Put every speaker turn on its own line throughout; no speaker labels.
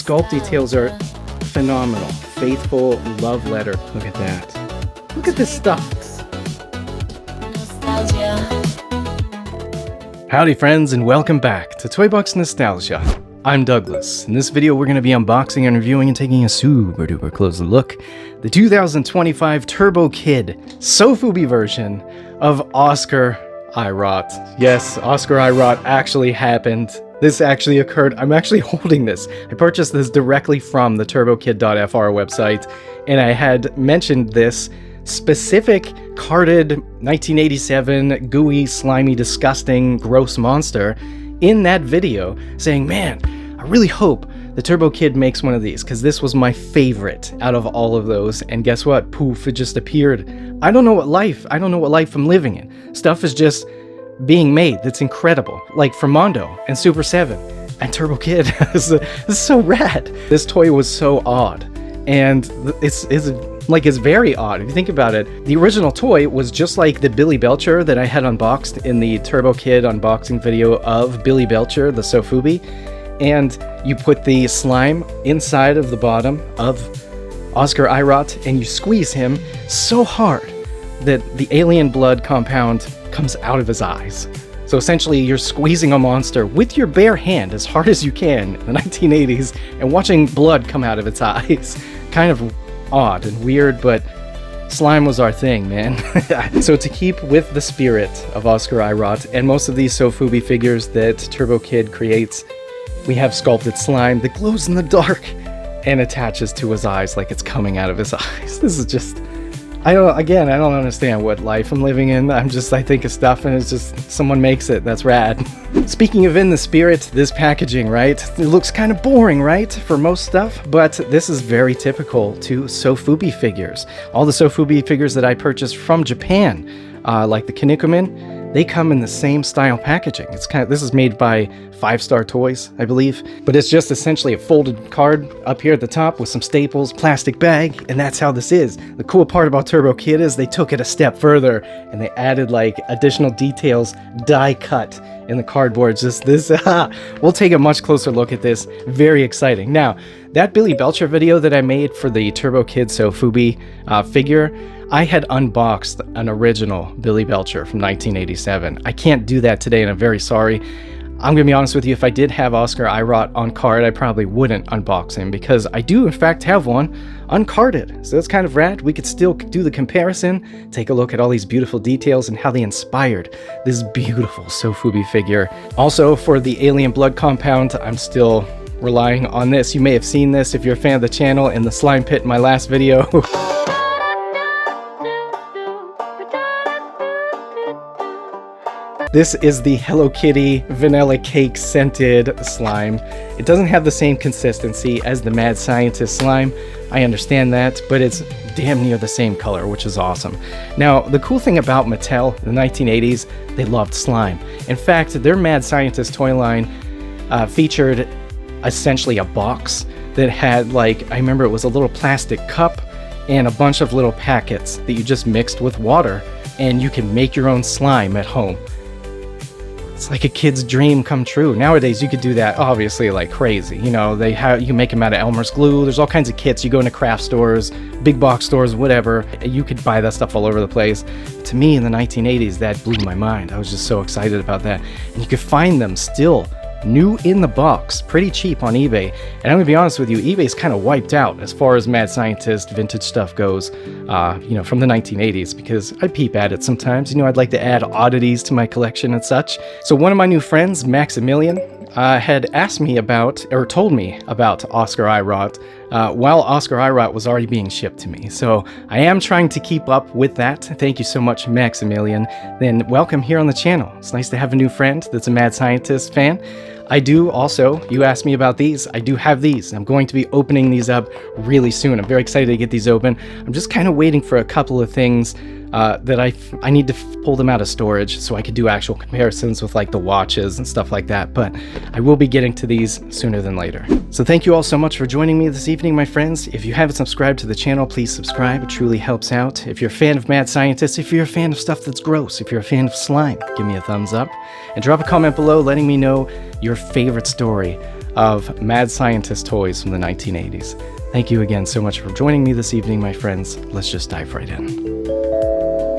sculpt details are phenomenal. Faithful love letter. Look at that. Look at this stuff. Howdy friends, and welcome back to Toy Box Nostalgia. I'm Douglas. In this video we're going to be unboxing and reviewing and taking a super duper close look at the 2025 Turbo Kid Sofubi version of Oscar Eye Rot. Yes, Oscar Eye Rot actually happened. This actually occurred. I'm actually holding this. I purchased this directly from the turbokid.fr website, and I had mentioned this specific carded 1987 gooey, slimy, disgusting, gross monster in that video, saying, man, I really hope the Turbo Kid makes one of these, because this was my favorite out of all of those. And guess what? Poof, it just appeared. I don't know what life I'm living in. Stuff is just being made that's incredible, like from Mondo and Super 7 and Turbo Kid. This is so rad. This toy was so odd, and it's very odd if you think about it. The original toy was just like the Billy Belcher that I had unboxed in the Turbo Kid unboxing video of Billy Belcher, the Sofubi, and you put the slime inside of the bottom of Oscar Eye Rot and you squeeze him so hard that the alien blood compound comes out of his eyes. So essentially you're squeezing a monster with your bare hand as hard as you can in the 1980s and watching blood come out of its eyes. Kind of odd and weird, but slime was our thing, man. So to keep with the spirit of Oscar Eye Rot and most of these Sofubi figures that Turbo Kid creates, we have sculpted slime that glows in the dark and attaches to his eyes like it's coming out of his eyes. This is just, I don't understand what life I'm living in. I think of stuff and it's just, someone makes it. That's rad. Speaking of in the spirit, this packaging, right? It looks kind of boring, right? For most stuff, but this is very typical to Sofubi figures. All the Sofubi figures that I purchased from Japan, like the Kinnikuman, they come in the same style packaging. This is made by 5 Star Toys, I believe, but it's just essentially a folded card up here at the top with some staples, plastic bag, and that's how this is. The cool part about Turbo Kid is they took it a step further and they added like additional details, die cut in the cardboard. We'll take a much closer look at this. Very exciting. Now, that Billy Belcher video that I made for the Turbo Kid Sofubi figure, I had unboxed an original Billy Belcher from 1987. I can't do that today, and I'm very sorry. I'm gonna be honest with you, if I did have Oscar Eye Rot on card, I probably wouldn't unbox him, because I do in fact have one uncarded. So that's kind of rad. We could still do the comparison, take a look at all these beautiful details and how they inspired this beautiful Sofubi figure. Also, for the alien blood compound, I'm still relying on this. You may have seen this if you're a fan of the channel in the slime pit in my last video. This is the Hello Kitty vanilla cake scented slime. It doesn't have the same consistency as the Mad Scientist slime. I understand that, but it's damn near the same color, which is awesome. Now, the cool thing about Mattel in the 1980s, they loved slime. In fact, their Mad Scientist toy line featured essentially a box that had, like, I remember it was a little plastic cup and a bunch of little packets that you just mixed with water, and you can make your own slime at home. It's like a kid's dream come true. Nowadays, you could do that obviously like crazy. You know, you make them out of Elmer's glue. There's all kinds of kits. You go into craft stores, big box stores, whatever. You could buy that stuff all over the place. But to me, in the 1980s, that blew my mind. I was just so excited about that. And you could find them still new in the box, pretty cheap on eBay. And I'm gonna be honest with you, eBay's kind of wiped out as far as Mad Scientist vintage stuff goes, from the 1980s, because I peep at it sometimes. I'd like to add oddities to my collection and such. So one of my new friends, Maximilian, had asked me about, or told me about Oscar Eye Rot while Oscar Eye Rot was already being shipped to me. So I am trying to keep up with that. Thank you so much, Maximilian. Then welcome here on the channel. It's nice to have a new friend that's a Mad Scientist fan. I do also, you asked me about these, I do have these. I'm going to be opening these up really soon. I'm very excited to get these open. I'm just kind of waiting for a couple of things that I need to pull them out of storage so I could do actual comparisons with like the watches and stuff like that, but I will be getting to these sooner than later. So thank you all so much for joining me this evening, my friends. If you haven't subscribed to the channel, please subscribe. It truly helps out. If you're a fan of Mad Scientists, if you're a fan of stuff that's gross, if you're a fan of slime, give me a thumbs up and drop a comment below letting me know your favorite story of mad scientist toys from the 1980s. Thank you again so much for joining me this evening, my friends. Let's just dive right in.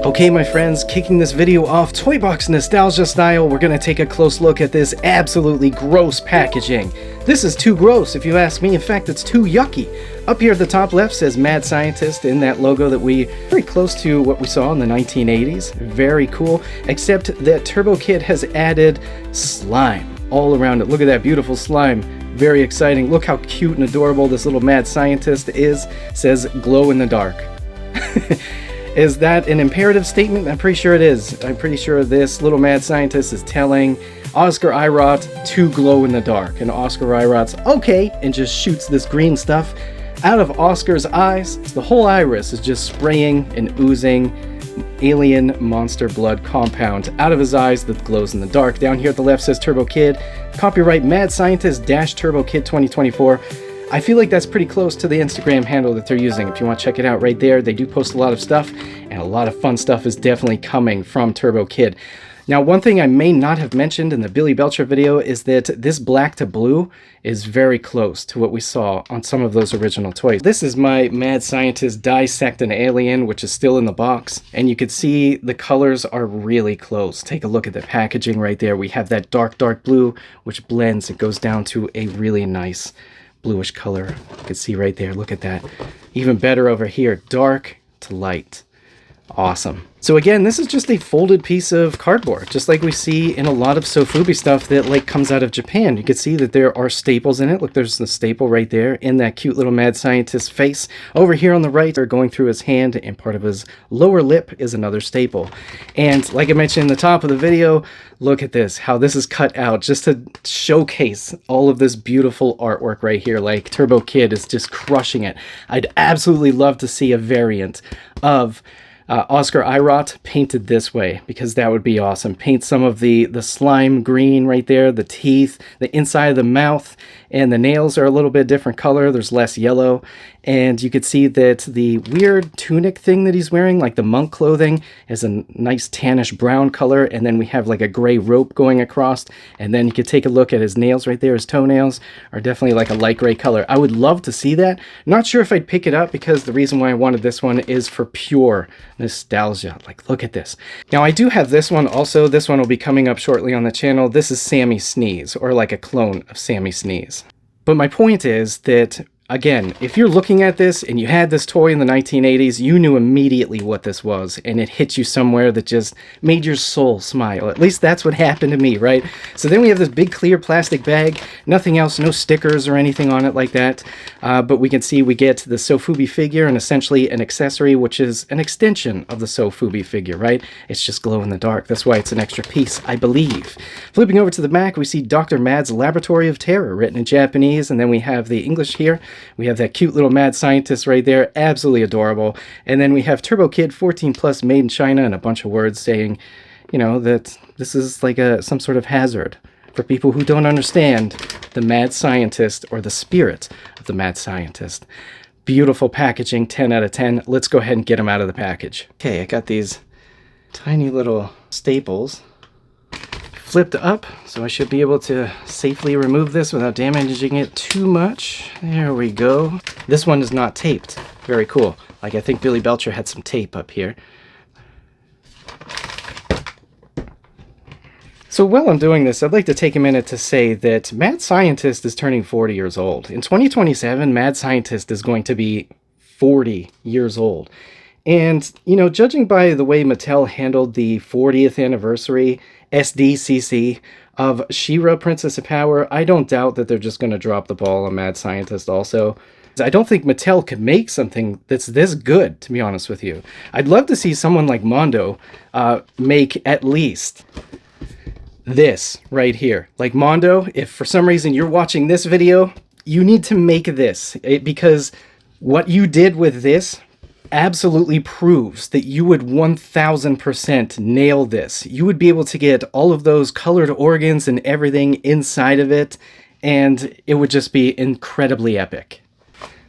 Okay, my friends, kicking this video off Toy Box nostalgia style, we're going to take a close look at this absolutely gross packaging. This is too gross, if you ask me. In fact, it's too yucky. Up here at the top left says Mad Scientist in that logo that we very close to what we saw in the 1980s. Very cool, except that Turbo Kid has added slime all around it. Look at that beautiful slime. Very exciting. Look how cute and adorable this little Mad Scientist is. It says glow in the dark. Is that an imperative statement? I'm pretty sure it is. I'm pretty sure this little Mad Scientist is telling Oscar Eye Rot to glow in the dark. And Oscar Eye Rot's okay and just shoots this green stuff out of Oscar's eyes. The whole iris is just spraying and oozing alien monster blood compound out of his eyes that glows in the dark. Down here at the left says Turbo Kid. Copyright Mad Scientist Turbo Kid 2024. I feel like that's pretty close to the Instagram handle that they're using. If you want to check it out right there, they do post a lot of stuff, and a lot of fun stuff is definitely coming from Turbo Kid. Now, one thing I may not have mentioned in the Billy Belcher video is that this black to blue is very close to what we saw on some of those original toys. This is my Mad Scientist Dissect an Alien, which is still in the box, and you can see the colors are really close. Take a look at the packaging right there. We have that dark blue, which blends. It goes down to a really nice bluish color. You can see right there. Look at that. Even better over here, dark to light. Awesome. So again, this is just a folded piece of cardboard, just like we see in a lot of Sofubi stuff that like comes out of Japan. You can see that there are staples in it. Look, there's the staple right there in that cute little Mad Scientist face. Over here on the right, they're going through his hand, and part of his lower lip is another staple. And like I mentioned in the top of the video, look at this, how this is cut out just to showcase all of this beautiful artwork right here. Like Turbo Kid is just crushing it. I'd absolutely love to see a variant of Oscar Eye Rot painted this way, because that would be awesome. Paint some of the slime green right there, the teeth, the inside of the mouth, and the nails are a little bit different color. There's less yellow, and you could see that the weird tunic thing that he's wearing, like the monk clothing, is a nice tannish brown color, and then we have like a gray rope going across, and then you could take a look at his nails right there. His toenails are definitely like a light gray color. I would love to see that. Not sure if I'd pick it up, because the reason why I wanted this one is for pure nostalgia. Like, look at this. Now, I do have this one also. This one will be coming up shortly on the channel. This is Sammy Sneeze, or like a clone of Sammy Sneeze. But my point is that, again, if you're looking at this and you had this toy in the 1980s, you knew immediately what this was, and it hit you somewhere that just made your soul smile. At least that's what happened to me, right? So then we have this big clear plastic bag, nothing else, no stickers or anything on it like that. But we can see we get the Sofubi figure and essentially an accessory, which is an extension of the Sofubi figure, right? It's just glow in the dark. That's why it's an extra piece, I believe. Flipping over to the back, we see Dr. Mad's Laboratory of Terror written in Japanese, and then we have the English here. We have that cute little Mad Scientist right there, absolutely adorable. And then we have Turbo Kid 14 plus made in China, and a bunch of words saying, you know, that this is like some sort of hazard for people who don't understand the Mad Scientist or the spirit of the Mad Scientist. Beautiful packaging, 10 out of 10. Let's go ahead and get them out of the package. Okay, I got these tiny little staples flipped up, so I should be able to safely remove this without damaging it too much. There we go. This one is not taped. Very cool. Like, I think Billy Belcher had some tape up here. So while I'm doing this, I'd like to take a minute to say that Mad Scientist is turning 40 years old. In 2027, Mad Scientist is going to be 40 years old. And, you know, judging by the way Mattel handled the 40th anniversary SDCC of She-Ra Princess of Power, I don't doubt that they're just going to drop the ball on Mad Scientist also. I don't think Mattel could make something that's this good, to be honest with you. I'd love to see someone like Mondo make at least this right here. Like, Mondo, if for some reason you're watching this video, you need to make this, because what you did with this absolutely proves that you would 1000% nail this. You would be able to get all of those colored organs and everything inside of it, and it would just be incredibly epic.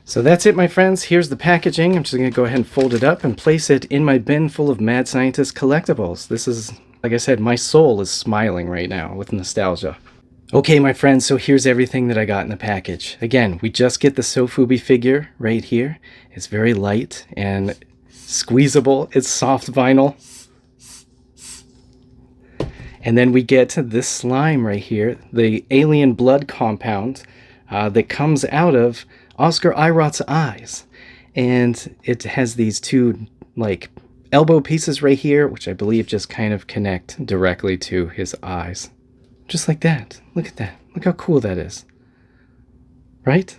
So that's it, my friends. Here's the packaging. I'm just going to go ahead and fold it up and place it in my bin full of Mad Scientist collectibles. This is, like I said, my soul is smiling right now with nostalgia. Okay, my friends, so here's everything that I got in the package. Again, we just get the Sofubi figure right here. It's very light and squeezable. It's soft vinyl. And then we get this slime right here, the alien blood compound that comes out of Oscar Eye Rot's eyes. And it has these two, like, elbow pieces right here, which I believe just kind of connect directly to his eyes. Just like that. Look at that. Look how cool that is. Right?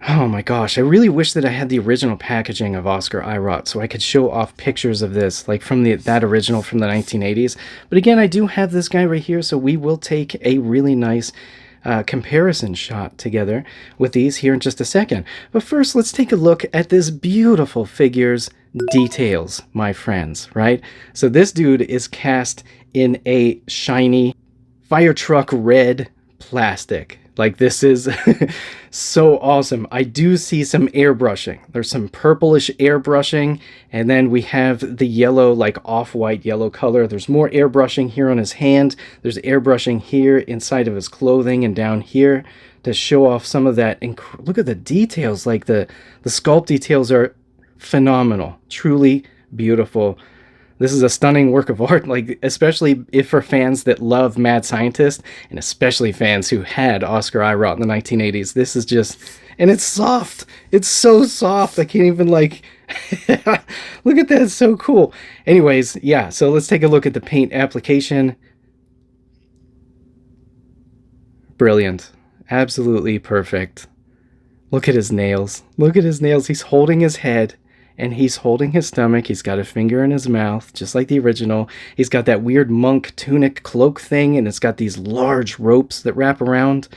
Oh my gosh, I really wish that I had the original packaging of Oscar Eye Rot so I could show off pictures of this, like from that original from the 1980s. But again, I do have this guy right here, so we will take a really nice comparison shot together with these here in just a second. But first, let's take a look at this beautiful figure's details, my friends, right? So this dude is cast in a shiny fire truck red plastic. Like, this is so awesome. I do see some airbrushing. There's some purplish airbrushing, and then we have the yellow, like off-white yellow color. There's more airbrushing here on his hand. There's airbrushing here inside of his clothing and down here to show off some of that. Look at the details. Like, the sculpt details are phenomenal. Truly beautiful. This is a stunning work of art, like, especially if for fans that love Mad Scientist, and especially fans who had Oscar Eye Rot in the 1980s. This is just, and it's soft. It's so soft. I can't even, like, look at that. It's so cool. Anyways, yeah, so let's take a look at the paint application. Brilliant. Absolutely perfect. Look at his nails. Look at his nails. He's holding his head. And he's holding his stomach. He's got a finger in his mouth, just like the original. He's got that weird monk tunic cloak thing, and it's got these large ropes that wrap around.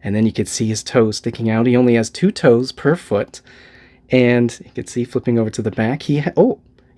And then you can see his toes sticking out. He only has 2 toes per foot. And you can see, flipping over to the back, he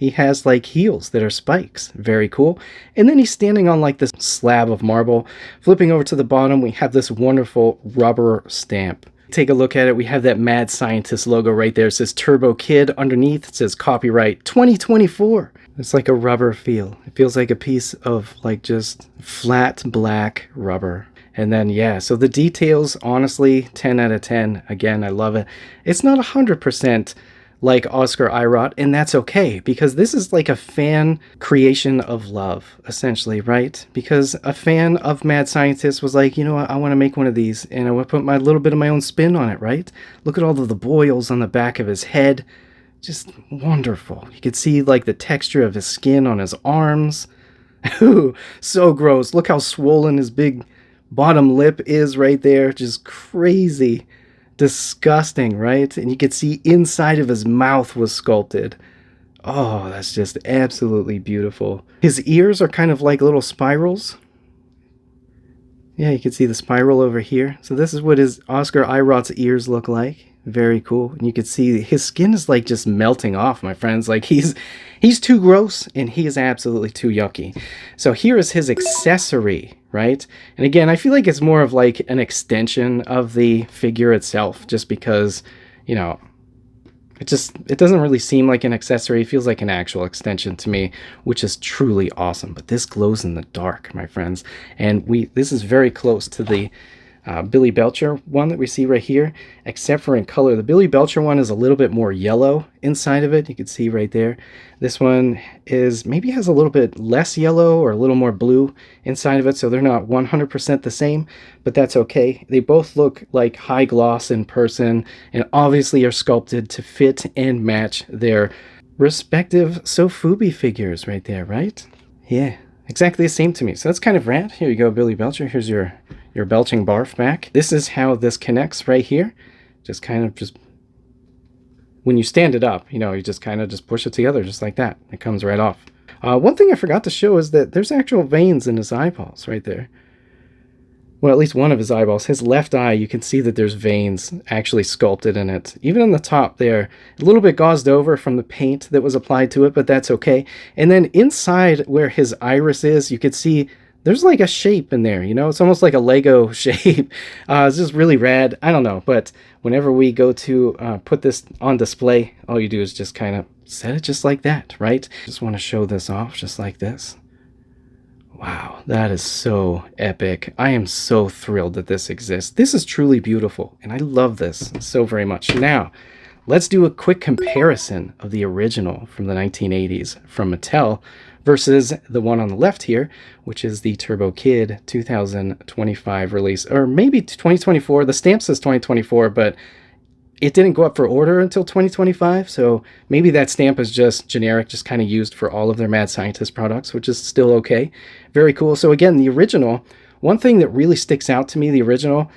has like heels that are spikes. Very cool. And then he's standing on like this slab of marble. Flipping over to the bottom, we have this wonderful rubber stamp. Take a look at it. We have that Mad Scientist logo right there. It says Turbo Kid. Underneath it says copyright 2024. It's like a rubber feel. It feels like a piece of like just flat black rubber. And then, yeah, so the details, honestly, 10 out of 10. Again, I love it. It's not 100% like Oscar Eye Rot, and that's okay, because this is like a fan creation of love, essentially, right? Because a fan of Mad Scientist was like, you know what, I want to make one of these, and I want to put my little bit of my own spin on it, right? Look at all of the boils on the back of his head. Just wonderful. You can see like the texture of his skin on his arms. Ooh, so gross. Look how swollen his big bottom lip is right there. Just crazy. Disgusting, right? And you could see inside of his mouth was sculpted. Oh, that's just absolutely beautiful. His ears are kind of like little spirals. Yeah, you can see the spiral over here. So this is what his Oscar Eye Rot's ears look like. Very cool. And you can see his skin is like just melting off, my friends. Like, he's too gross, and he is absolutely too yucky. So here is his accessory, right? And again, I feel like it's more of like an extension of the figure itself, just because, you know, it doesn't really seem like an accessory. It feels like an actual extension to me, which is truly awesome. But this glows in the dark, my friends. And this is very close to the Billy Belcher one that we see right here, except for in color. The Billy Belcher one is a little bit more yellow inside of it. You can see right there. This one maybe has a little bit less yellow or a little more blue inside of it, so they're not 100% the same, but that's okay. They both look like high gloss in person, and obviously are sculpted to fit and match their respective Sofubi figures right there, right? Yeah, exactly the same to me. So that's kind of rad. Here you go, Billy Belcher. Here's your belching barf back. This is how this connects right here. Just kind of when you stand it up, you know, you just kind of just push it together just like that. It comes right off. One thing I forgot to show is that there's actual veins in his eyeballs right there. Well, at least one of his eyeballs. His left eye, you can see that there's veins actually sculpted in it. Even on the top there, a little bit gauzed over from the paint that was applied to it, but that's okay. And then inside where his iris is, you could see there's like a shape in there, you know? It's almost like a Lego shape. It's just really rad. I don't know, but whenever we go to put this on display, all you do is just kind of set it just like that, right? Just want to show this off just like this. Wow, that is so epic. I am so thrilled that this exists. This is truly beautiful, and I love this so very much. Now, let's do a quick comparison of the original from the 1980s from Mattel versus the one on the left here, which is the Turbo Kid 2025 release, or maybe 2024. The stamp says 2024, but it didn't go up for order until 2025, so maybe that stamp is just generic, just kind of used for all of their Mad Scientist products, which is still okay. Very cool. So again, the original, one thing that really sticks out to me, the original,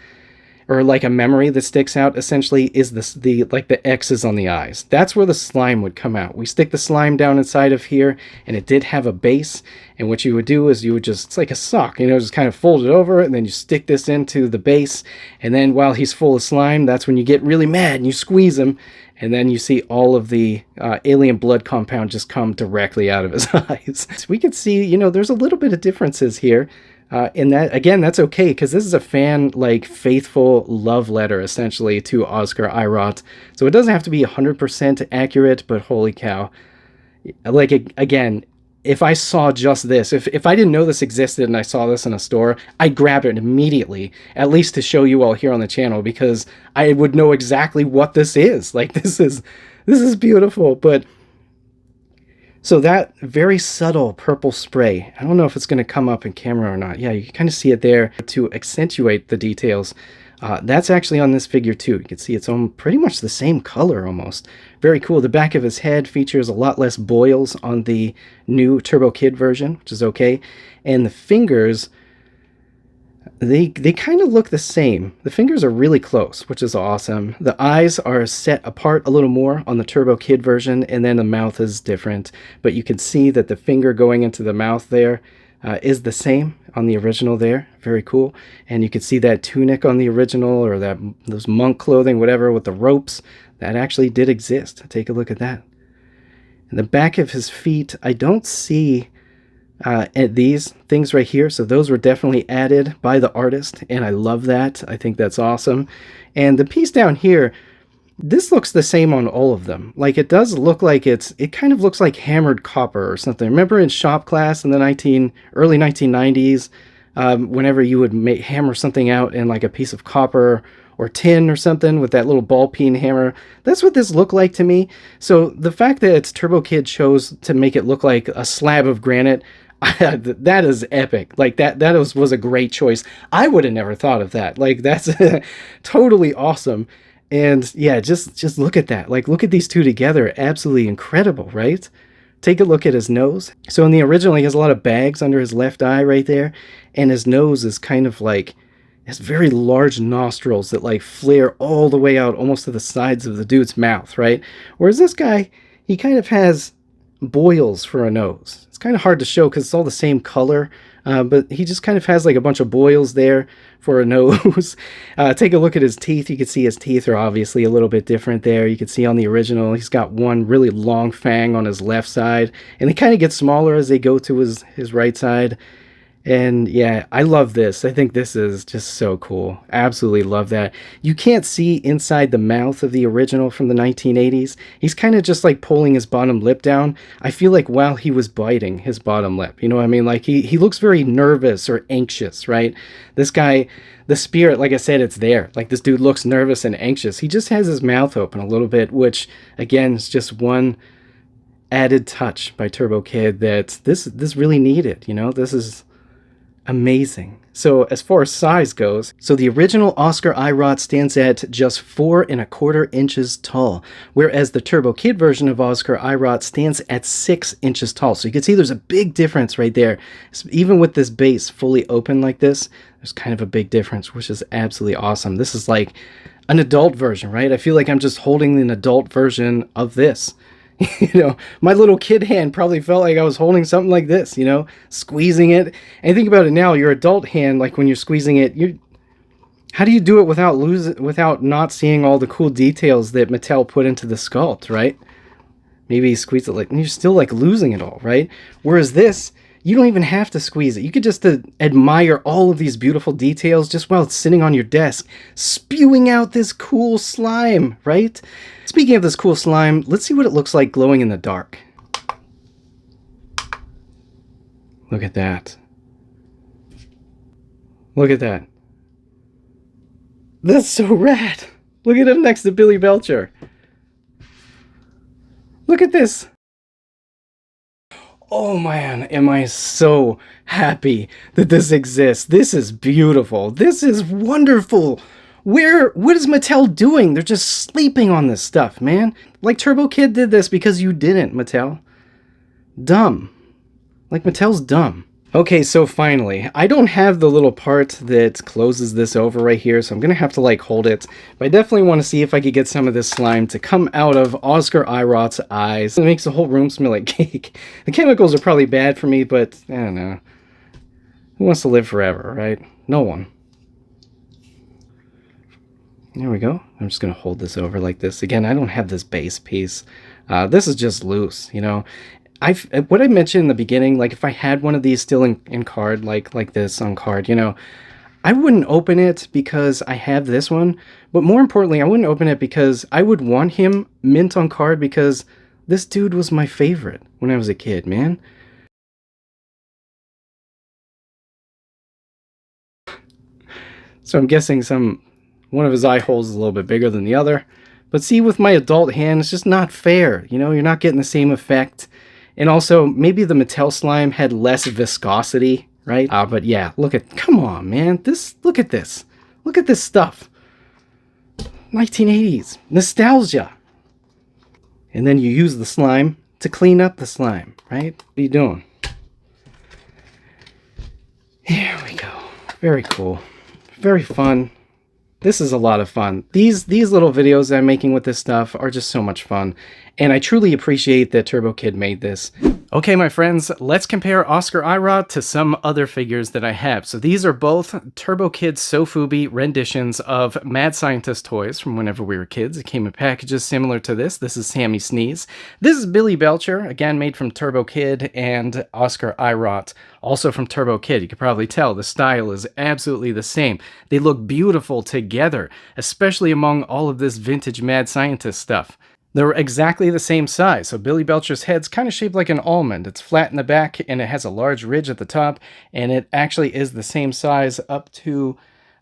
or like a memory that sticks out essentially, is the X's on the eyes. That's where the slime would come out. We stick the slime down inside of here, and it did have a base, and what you would do is you would just, it's like a sock, you know, just kind of fold it over, and then you stick this into the base, and then while he's full of slime, that's when you get really mad and you squeeze him, and then you see all of the alien blood compound just come directly out of his eyes. So we can see, you know, there's a little bit of differences here. And that, again, that's okay, because this is a fan, like, faithful love letter, essentially, to Oscar Eye Rot. So it doesn't have to be 100% accurate, but holy cow. Like, again, if I saw just this, if I didn't know this existed and I saw this in a store, I'd grab it immediately, at least to show you all here on the channel, because I would know exactly what this is. Like, this is beautiful, but... So that very subtle purple spray, I don't know if it's going to come up in camera or not. Yeah, you can kind of see it there to accentuate the details. That's actually on this figure too. You can see it's on pretty much the same color almost. Very cool. The back of his head features a lot less boils on the new Turbo Kid version, which is okay. And the fingers, they kind of look the same. The fingers are really close, which is awesome. The eyes are set apart a little more on the Turbo Kid version, and then the mouth is different. But you can see that the finger going into the mouth there is the same on the original there. Very cool. And you can see that tunic on the original, or those monk clothing, whatever, with the ropes. That actually did exist. Take a look at that. And the back of his feet, I don't see... these things right here, so those were definitely added by the artist, and I love that. I think that's awesome. And the piece down here, this looks the same on all of them. Like, it does look like it kind of looks like hammered copper or something. Remember in shop class in the early 1990s, whenever you would hammer something out in like a piece of copper or tin or something with that little ball peen hammer, that's what this looked like to me. So the fact that Turbo Kid chose to make it look like a slab of granite, that is epic. Like, that was a great choice. I would have never thought of that. Like, that's totally awesome. And yeah, just look at that. Like, look at these two together. Absolutely incredible, right? Take a look at his nose. So in the original, he has a lot of bags under his left eye right there, and his nose is kind of like, has very large nostrils that like flare all the way out almost to the sides of the dude's mouth, right? Whereas this guy, he kind of has boils for a nose. It's kind of hard to show because it's all the same color, but he just kind of has like a bunch of boils there for a nose. Take a look at his teeth. You can see his teeth are obviously a little bit different there. You can see on the original, he's got one really long fang on his left side, and they kind of get smaller as they go to his right side. And yeah, I love this. I think this is just so cool. Absolutely love that. You can't see inside the mouth of the original from the 1980s. He's kind of just like pulling his bottom lip down. I feel like while he was biting his bottom lip, you know what I mean? Like he looks very nervous or anxious, right? This guy, the spirit, like I said, it's there. Like, this dude looks nervous and anxious. He just has his mouth open a little bit, which again is just one added touch by Turbo Kid that this really needed, you know? This is amazing. So as far as size goes, so the original Oscar Eye Rot stands at just 4¼ inches tall, whereas the Turbo Kid version of Oscar Eye Rot stands at 6 inches tall. So you can see there's a big difference right there. So even with this base fully open like this, there's kind of a big difference, which is absolutely awesome. This is like an adult version, right? I feel like I'm just holding an adult version of this. You know, my little kid hand probably felt like I was holding something like this, you know, squeezing it. And think about it now, your adult hand, like when you're squeezing it, how do you do it without not seeing all the cool details that Mattel put into the sculpt, right? Maybe you squeeze it like, and you're still like losing it all, right? Whereas this, you don't even have to squeeze it. You could just admire all of these beautiful details just while it's sitting on your desk, spewing out this cool slime, right? Speaking of this cool slime, let's see what it looks like glowing in the dark. Look at that. Look at that. That's so rad. Look at him next to Billy Belcher. Look at this. Oh man, am I so happy that this exists. This is beautiful. This is wonderful. What is Mattel doing? They're just sleeping on this stuff, man. Like Turbo Kid did this because you didn't, Mattel. Dumb. Like Mattel's dumb. Okay, so finally, I don't have the little part that closes this over right here, so I'm gonna have to like hold it. But I definitely want to see if I could get some of this slime to come out of Oscar Eye Rot's eyes. It makes the whole room smell like cake. The chemicals are probably bad for me, but I don't know. Who wants to live forever, right? No one. There we go. I'm just gonna hold this over like this. Again, I don't have this base piece. This is just loose, you know. What I mentioned in the beginning, like if I had one of these still in card, like this on card, you know, I wouldn't open it because I have this one. But more importantly, I wouldn't open it because I would want him mint on card because this dude was my favorite when I was a kid, man. So I'm guessing one of his eye holes is a little bit bigger than the other. But see, with my adult hand, it's just not fair. You know, you're not getting the same effect. And also, maybe the Mattel slime had less viscosity, right? But yeah, come on, man. Look at this. Look at this stuff. 1980s. Nostalgia. And then you use the slime to clean up the slime, right? What are you doing? Here we go. Very cool. Very fun. This is a lot of fun. These little videos that I'm making with this stuff are just so much fun. And I truly appreciate that Turbo Kid made this. Okay, my friends, let's compare Oscar Eye Rot to some other figures that I have. So these are both Turbo Kid Sofubi renditions of Mad Scientist toys from whenever we were kids. It came in packages similar to this. This is Sammy Sneeze. This is Billy Belcher, again made from Turbo Kid, and Oscar Eye Rot, also from Turbo Kid. You can probably tell the style is absolutely the same. They look beautiful together, especially among all of this vintage Mad Scientist stuff. They're exactly the same size, so Billy Belcher's head's kind of shaped like an almond. It's flat in the back, and it has a large ridge at the top, and it actually is the same size up to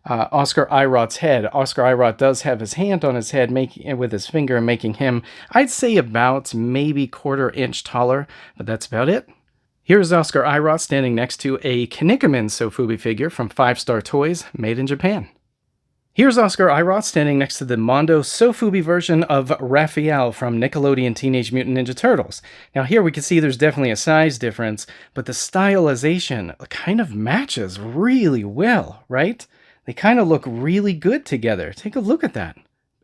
Oscar Eye Rot's head. Oscar Eye Rot does have his hand on his head with his finger, making him, I'd say, about maybe 1/4 inch taller, but that's about it. Here's Oscar Eye Rot standing next to a Kinnikuman Sofubi figure from 5 Star Toys, made in Japan. Here's Oscar Eye Rot standing next to the Mondo Sofubi version of Raphael from Nickelodeon Teenage Mutant Ninja Turtles. Now here we can see there's definitely a size difference, but the stylization kind of matches really well, right? They kind of look really good together. Take a look at that.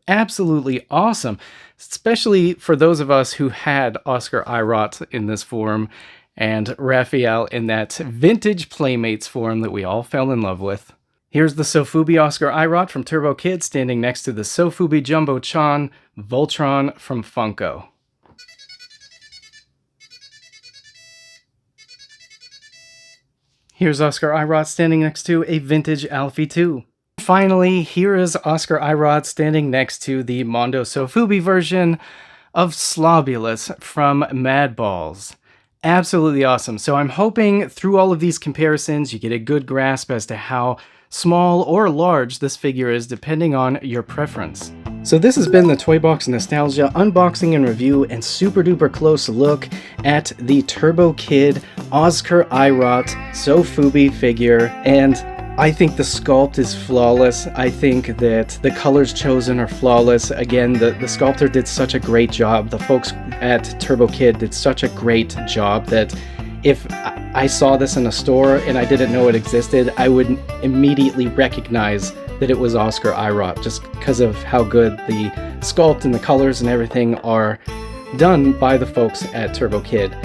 Absolutely awesome, especially for those of us who had Oscar Eye Rot in this form and Raphael in that vintage Playmates form that we all fell in love with. Here's the Sofubi Oscar Eye Rot from Turbo Kid standing next to the Sofubi Jumbo-chan Voltron from Funko. Here's Oscar Eye Rot standing next to a vintage Alfie 2. Finally, here is Oscar Eye Rot standing next to the Mondo Sofubi version of Slobulus from Mad Balls. Absolutely awesome. So I'm hoping through all of these comparisons you get a good grasp as to how small or large this figure is depending on your preference. So this has been the Toy Box Nostalgia unboxing and review and super duper close look at the Turbo Kid Oscar Eye Rot Sofubi figure, and I think the sculpt is flawless. I think that the colors chosen are flawless. Again, the sculptor did such a great job. The folks at Turbo Kid did such a great job that if I saw this in a store and I didn't know it existed, I would immediately recognize that it was Oscar Eye Rot just because of how good the sculpt and the colors and everything are done by the folks at Turbo Kid.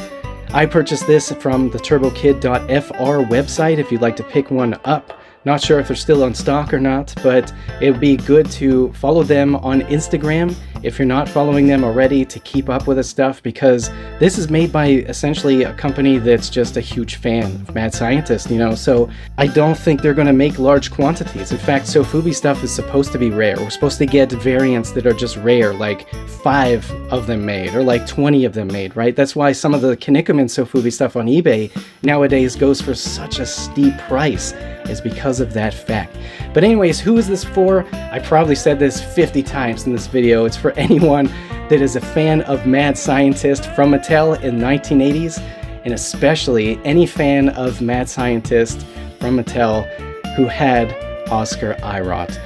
I purchased this from the turbokid.fr website if you'd like to pick one up. Not sure if they're still on stock or not, but it would be good to follow them on Instagram if you're not following them already, to keep up with the stuff, because this is made by essentially a company that's just a huge fan of Mad Scientist, you know, so I don't think they're going to make large quantities. In fact, Sofubi stuff is supposed to be rare. We're supposed to get variants that are just rare, like 5 of them made, or like 20 of them made, right? That's why some of the Kinnikuman Sofubi stuff on eBay nowadays goes for such a steep price. is because of that fact. But anyways, who is this for? I probably said this 50 times in this video. It's for anyone that is a fan of Mad Scientist from Mattel in 1980s, and especially any fan of Mad Scientist from Mattel who had Oscar Eye Rot.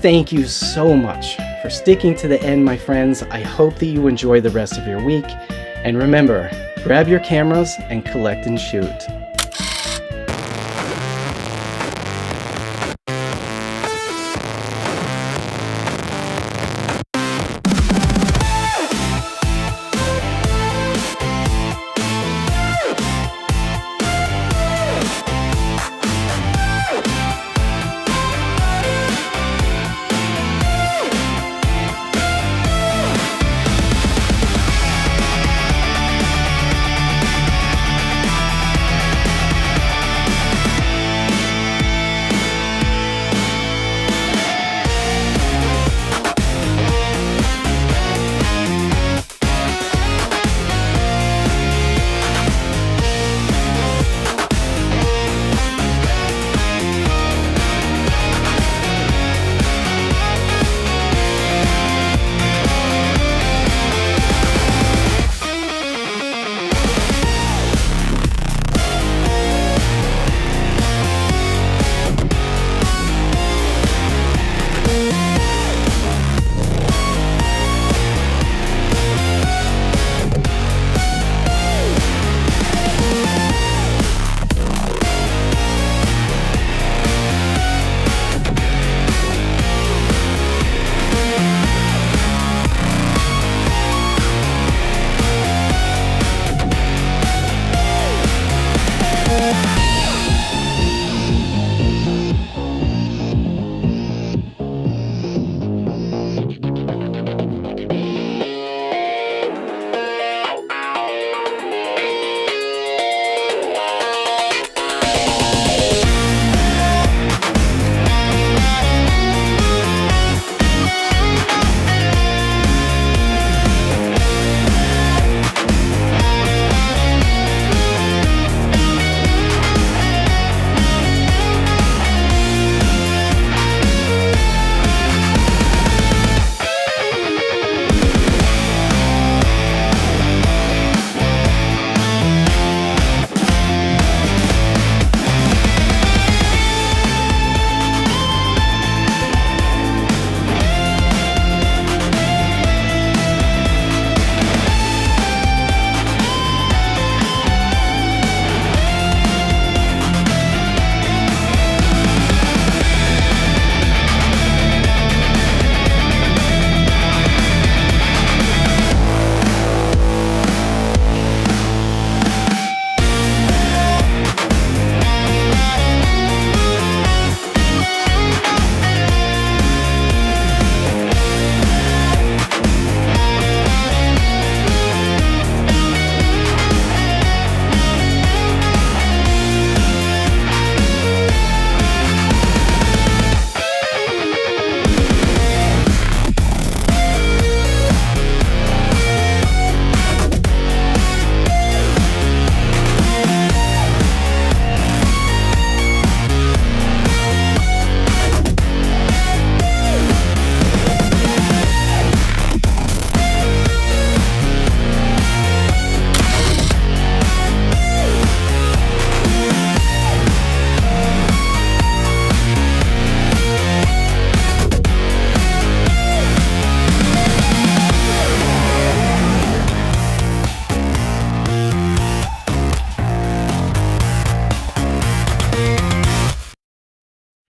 Thank you so much for sticking to the end, my friends. I hope that you enjoy the rest of your week. And remember, grab your cameras and collect and shoot.